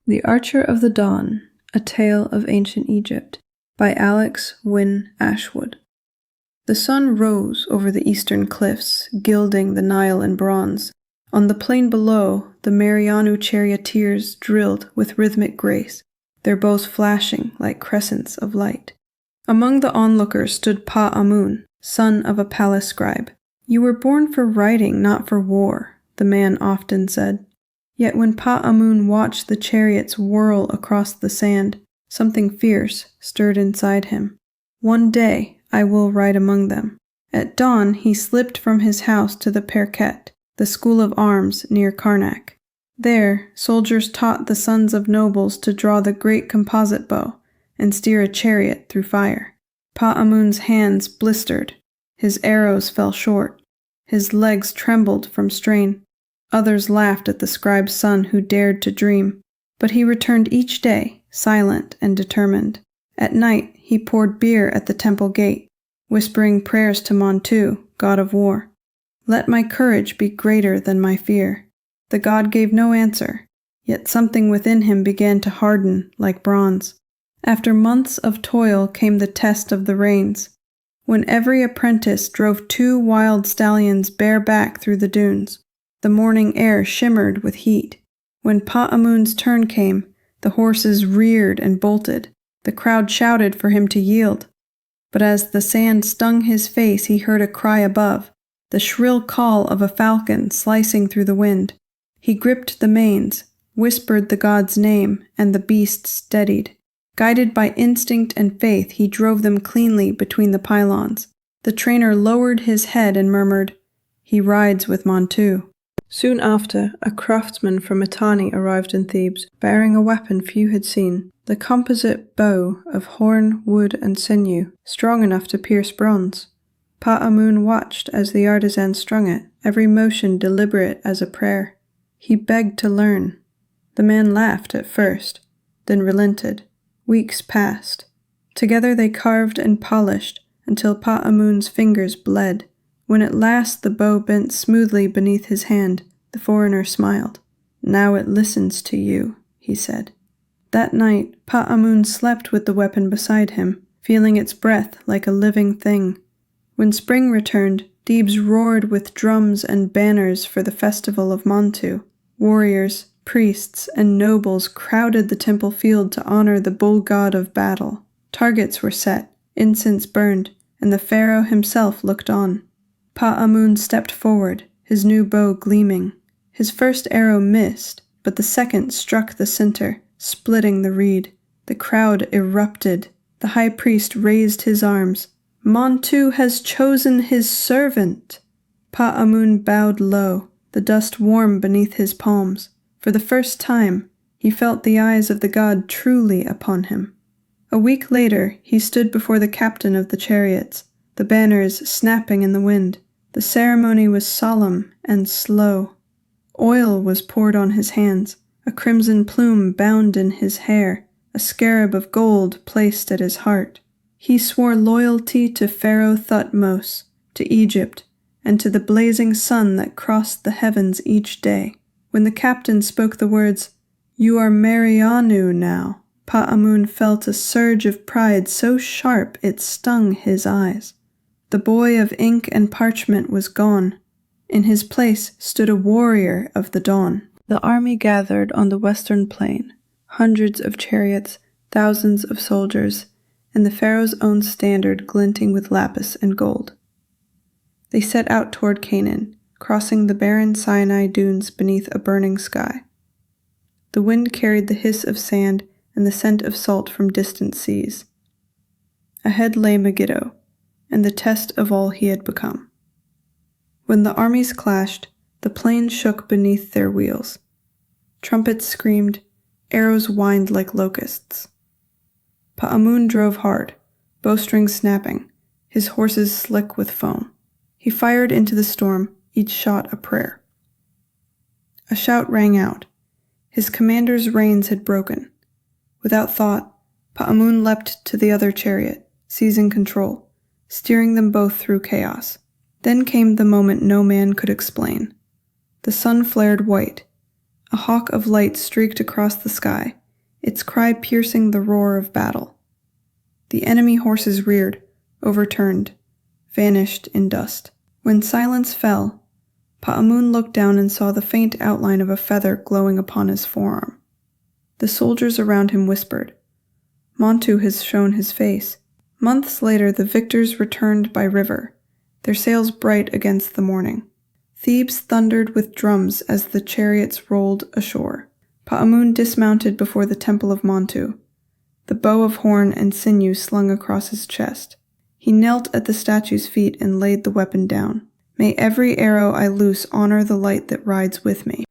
The Archer of the Dawn, A Tale of Ancient Egypt, by Alex Wynne Ashwood. The sun rose over the eastern cliffs, gilding the Nile in bronze. On the plain below, the Maryannu charioteers drilled with rhythmic grace, their bows flashing like crescents of light. Among the onlookers stood Pa-Amun, son of a palace scribe. "You were born for writing, not for war," the man often said. Yet when Pa-Amun watched the chariots whirl across the sand, something fierce stirred inside him. "One day I will ride among them." At dawn he slipped from his house to the parquet, the school of arms near Karnak. There, soldiers taught the sons of nobles to draw the great composite bow and steer a chariot through fire. Pa-Amun's hands blistered, his arrows fell short, his legs trembled from strain. Others laughed at the scribe's son who dared to dream, but he returned each day, silent and determined. At night he poured beer at the temple gate, whispering prayers to Montu, god of war. "Let my courage be greater than my fear." The god gave no answer, yet something within him began to harden like bronze. After months of toil came the test of the rains, when every apprentice drove 2 wild stallions bareback through the dunes. The morning air shimmered with heat. When Pa-Amun's turn came, the horses reared and bolted. The crowd shouted for him to yield. But as the sand stung his face, he heard a cry above, the shrill call of a falcon slicing through the wind. He gripped the manes, whispered the god's name, and the beasts steadied. Guided by instinct and faith, he drove them cleanly between the pylons. The trainer lowered his head and murmured, "He rides with Montu." Soon after, a craftsman from Mitanni arrived in Thebes, bearing a weapon few had seen, the composite bow of horn, wood, and sinew, strong enough to pierce bronze. Pa-Amun watched as the artisan strung it, every motion deliberate as a prayer. He begged to learn. The man laughed at first, then relented. Weeks passed. Together they carved and polished until Pa-Amun's fingers bled. When at last the bow bent smoothly beneath his hand, the foreigner smiled. "Now it listens to you," he said. That night, Pa-Amun slept with the weapon beside him, feeling its breath like a living thing. When spring returned, Thebes roared with drums and banners for the festival of Montu. Warriors, priests, and nobles crowded the temple field to honor the bull god of battle. Targets were set, incense burned, and the pharaoh himself looked on. Pa-Amun stepped forward, his new bow gleaming. His first arrow missed, but the second struck the center, splitting the reed. The crowd erupted. The high priest raised his arms. "Montu has chosen his servant!" Pa-Amun bowed low, the dust warm beneath his palms. For the first time, he felt the eyes of the god truly upon him. A week later, he stood before the captain of the chariots, the banners snapping in the wind. The ceremony was solemn and slow. Oil was poured on his hands, a crimson plume bound in his hair, a scarab of gold placed at his heart. He swore loyalty to Pharaoh Thutmose, to Egypt, and to the blazing sun that crossed the heavens each day. When the captain spoke the words, "You are Maryannu now," Pa-Amun felt a surge of pride so sharp it stung his eyes. The boy of ink and parchment was gone. In his place stood a warrior of the dawn. The army gathered on the western plain, hundreds of chariots, thousands of soldiers, and the pharaoh's own standard glinting with lapis and gold. They set out toward Canaan, crossing the barren Sinai dunes beneath a burning sky. The wind carried the hiss of sand and the scent of salt from distant seas. Ahead lay Megiddo, and the test of all he had become. When the armies clashed, the plain shook beneath their wheels. Trumpets screamed, arrows whined like locusts. Pa-Amun drove hard, bowstrings snapping, his horses slick with foam. He fired into the storm, each shot a prayer. A shout rang out. His commander's reins had broken. Without thought, Pa-Amun leapt to the other chariot, seizing control, steering them both through chaos. Then came the moment no man could explain. The sun flared white. A hawk of light streaked across the sky, its cry piercing the roar of battle. The enemy horses reared, overturned, vanished in dust. When silence fell, Pa-Amun looked down and saw the faint outline of a feather glowing upon his forearm. The soldiers around him whispered, "Montu has shown his face." Months later, the victors returned by river, their sails bright against the morning. Thebes thundered with drums as the chariots rolled ashore. Pa-Amun dismounted before the Temple of Montu, the bow of horn and sinew slung across his chest. He knelt at the statue's feet and laid the weapon down. "May every arrow I loose honor the light that rides with me."